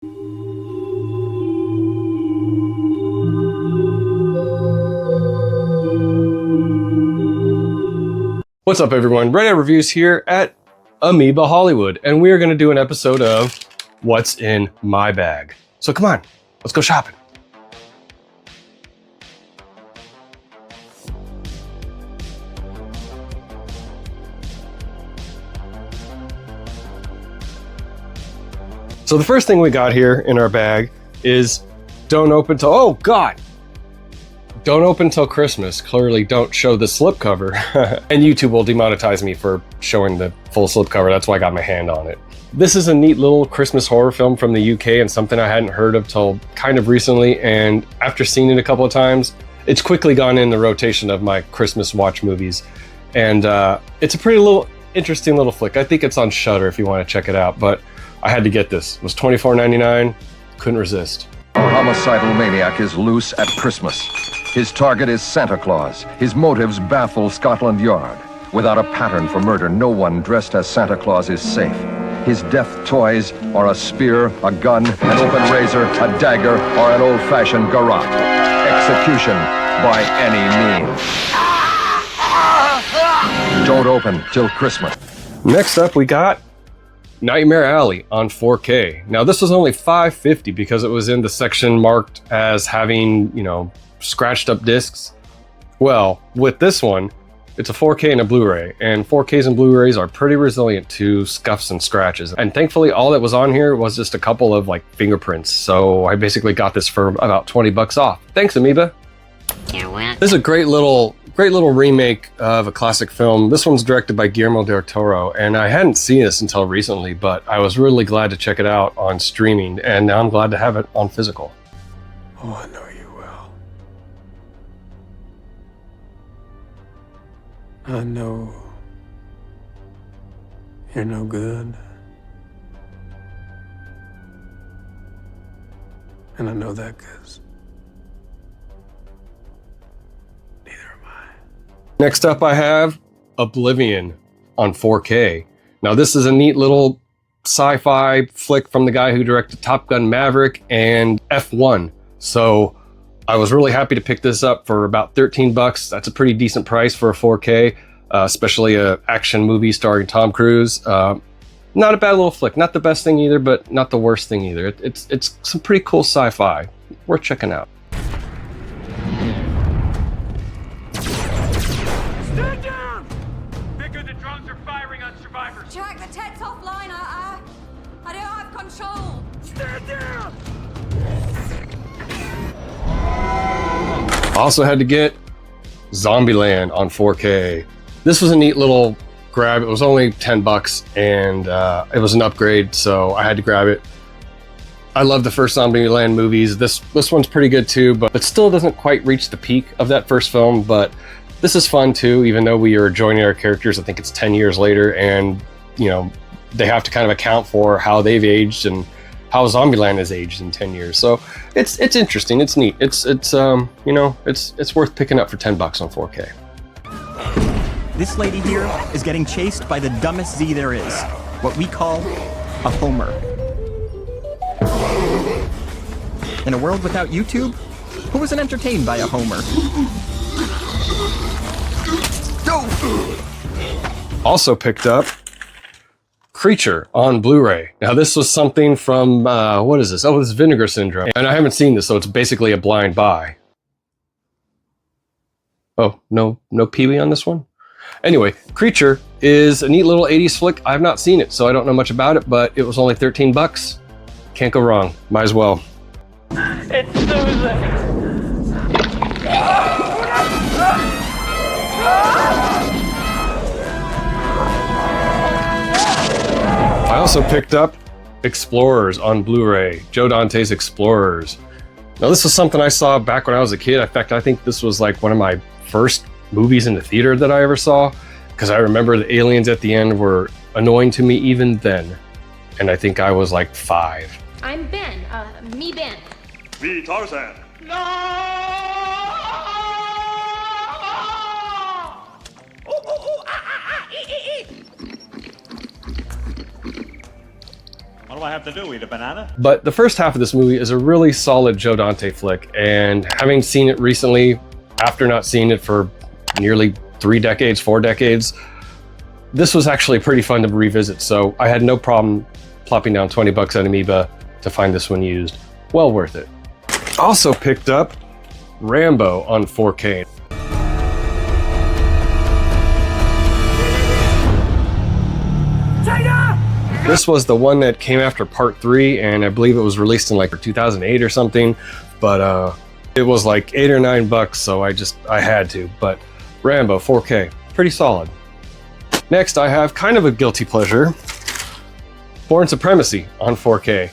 What's up, everyone? Red Eye Reviews here at Amoeba Hollywood, and we are going to do an episode of What's in My Bag. So come on, let's go shopping. So the first thing we got here in our bag is don't open till, oh God! Don't open till Christmas. Clearly don't show the slipcover. And YouTube will demonetize me for showing the full slipcover. That's why I got my hand on it. This is a neat little Christmas horror film from the UK and something I hadn't heard of till kind of recently. And after seeing it a couple of times, it's quickly gone in the rotation of my Christmas watch movies. And it's a pretty interesting little flick. I think it's on Shudder if you want to check it out, but I had to get this. It was $24.99. Couldn't resist. A homicidal maniac is loose at Christmas. His target is Santa Claus. His motives baffle Scotland Yard. Without a pattern for murder, no one dressed as Santa Claus is safe. His death toys are a spear, a gun, an open razor, a dagger, or an old-fashioned garrote. Execution by any means. Don't open till Christmas. Next up, we got Nightmare Alley on 4K. Now this was only $5.50 because it was in the section marked as having, scratched up discs. Well, with this one, it's a 4K and a Blu-ray, and 4Ks and Blu-rays are pretty resilient to scuffs and scratches. And thankfully, all that was on here was just a couple of fingerprints. So I basically got this for about 20 bucks off. Thanks, Amoeba. You're welcome. This is a great little remake of a classic film. This one's directed by Guillermo del Toro, and I hadn't seen this until recently, but I was really glad to check it out on streaming, and now I'm glad to have it on physical. Oh, I know you well. I know you're no good. And I know that because neither am I. Next up, I have Oblivion on 4K. Now, this is a neat little sci-fi flick from the guy who directed Top Gun Maverick and F1. So I was really happy to pick this up for about 13 bucks. That's a pretty decent price for a 4K, especially an action movie starring Tom Cruise. Not a bad little flick. Not the best thing either, but not the worst thing either. It's some pretty cool sci-fi. Worth checking out. Stand down! Figure the drones are firing on survivors. Jack, the tet's offline. I don't have control. Stand down! Also had to get Zombieland on 4K. This was a neat little grab. It was only 10 bucks and it was an upgrade, so I had to grab it. I love the first Zombieland movies. This one's pretty good too, but still doesn't quite reach the peak of that first film, but this is fun too, even though we are joining our characters. I think it's 10 years later, and they have to kind of account for how they've aged and how Zombieland has aged in 10 years. So it's interesting, it's neat. It's worth picking up for 10 bucks on 4K. This lady here is getting chased by the dumbest Z there is. What we call a homer. In a world without YouTube, who isn't entertained by a homer? Also picked up Creature on Blu-ray. Now this was something from, what is this? Oh, this is Vinegar Syndrome. And I haven't seen this, so it's basically a blind buy. Oh, no Pee-wee on this one? Anyway, Creature is a neat little 80s flick. I've not seen it, so I don't know much about it, but it was only 13 bucks. Can't go wrong. Might as well. It's Susan! I also picked up Explorers on Blu-ray. Joe Dante's Explorers. Now this was something I saw back when I was a kid. In fact, I think this was like one of my first movies in the theater that I ever saw, because I remember the aliens at the end were annoying to me even then. And I think I was like 5. I'm Ben. Me Ben. Me Tarzan. No! What do I have to do, eat a banana? But the first half of this movie is a really solid Joe Dante flick, and having seen it recently, after not seeing it for nearly 4 decades, this was actually pretty fun to revisit, so I had no problem plopping down 20 bucks on Amoeba to find this one used. Well worth it. Also picked up Rambo on 4K. This was the one that came after part 3, and I believe it was released in like 2008 or something, but it was like 8 or 9 bucks, so I had to. But Rambo 4K, pretty solid. Next, I have kind of a guilty pleasure, Bourne Supremacy on 4K.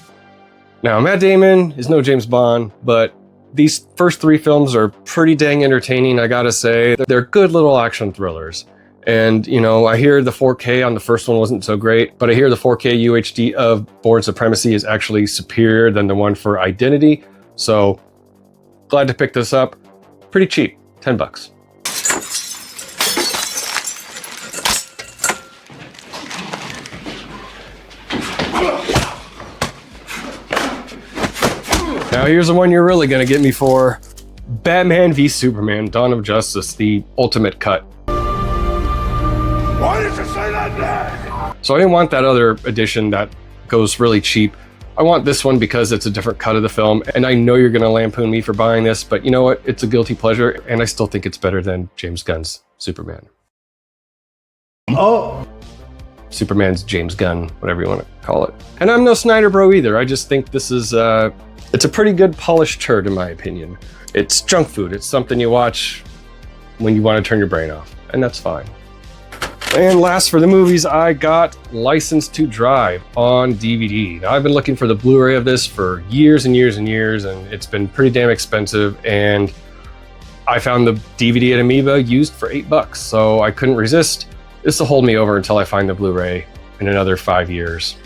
Now, Matt Damon is no James Bond, but these first 3 films are pretty dang entertaining, I gotta say. They're good little action thrillers. And, you know, I hear the 4K on the first one wasn't so great, but I hear the 4K UHD of Bourne Supremacy is actually superior than the one for Identity. So, glad to pick this up. Pretty cheap, 10 bucks. Now here's the one you're really gonna get me for. Batman v Superman, Dawn of Justice, the ultimate cut. Why did you say that name? So I didn't want that other edition that goes really cheap. I want this one because it's a different cut of the film, and I know you're gonna lampoon me for buying this, but you know what? It's a guilty pleasure, and I still think it's better than James Gunn's Superman. Oh. Superman's James Gunn, whatever you want to call it. And I'm no Snyder bro either. I just think this is, it's a pretty good polished turd in my opinion. It's junk food. It's something you watch when you want to turn your brain off, and that's fine. And last for the movies, I got License to Drive on DVD. Now, I've been looking for the Blu-ray of this for years and years and years, and it's been pretty damn expensive, and I found the DVD at Amoeba used for 8 bucks, so I couldn't resist. This will hold me over until I find the Blu-ray in another 5 years.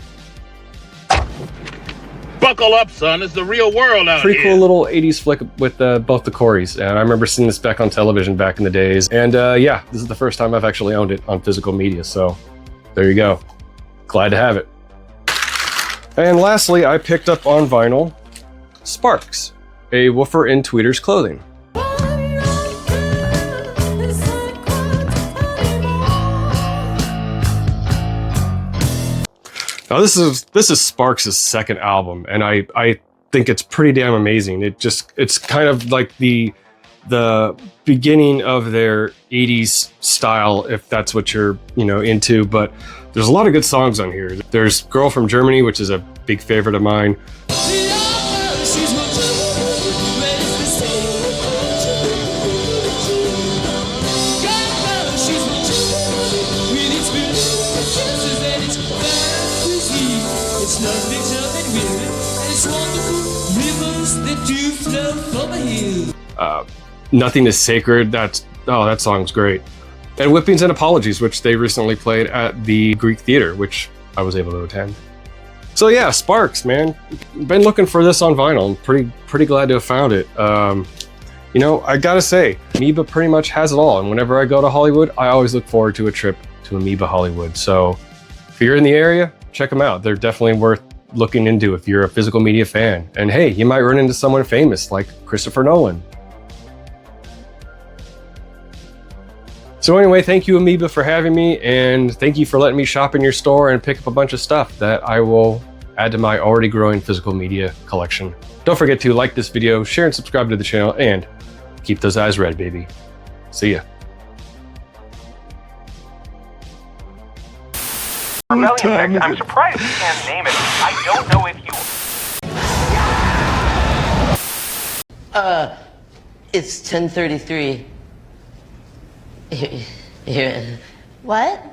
Buckle up, son. It's the real world out here. Pretty cool little 80s flick with both the Coreys. And I remember seeing this back on television back in the days. And yeah, this is the first time I've actually owned it on physical media. So there you go. Glad to have it. And lastly, I picked up on vinyl Sparks, a woofer in Tweeter's clothing. Now this is Sparks' second album, and I think it's pretty damn amazing. It's kind of like the beginning of their 80s style, if that's what you're into. But there's a lot of good songs on here. There's Girl from Germany, which is a big favorite of mine. Nothing is Sacred. That song's great. And Whippings and Apologies, which they recently played at the Greek Theater, which I was able to attend. So yeah, Sparks, man. Been looking for this on vinyl. I'm pretty glad to have found it. I gotta say, Amoeba pretty much has it all. And whenever I go to Hollywood, I always look forward to a trip to Amoeba Hollywood. So if you're in the area, check them out. They're definitely worth looking into if you're a physical media fan. And hey, you might run into someone famous like Christopher Nolan. So anyway, thank you Amoeba for having me, and thank you for letting me shop in your store and pick up a bunch of stuff that I will add to my already growing physical media collection. Don't forget to like this video, share and subscribe to the channel, and keep those eyes red, baby. See ya. Rebellion, I'm surprised you can't name it. I don't know if you... It's 10:33. Here. What?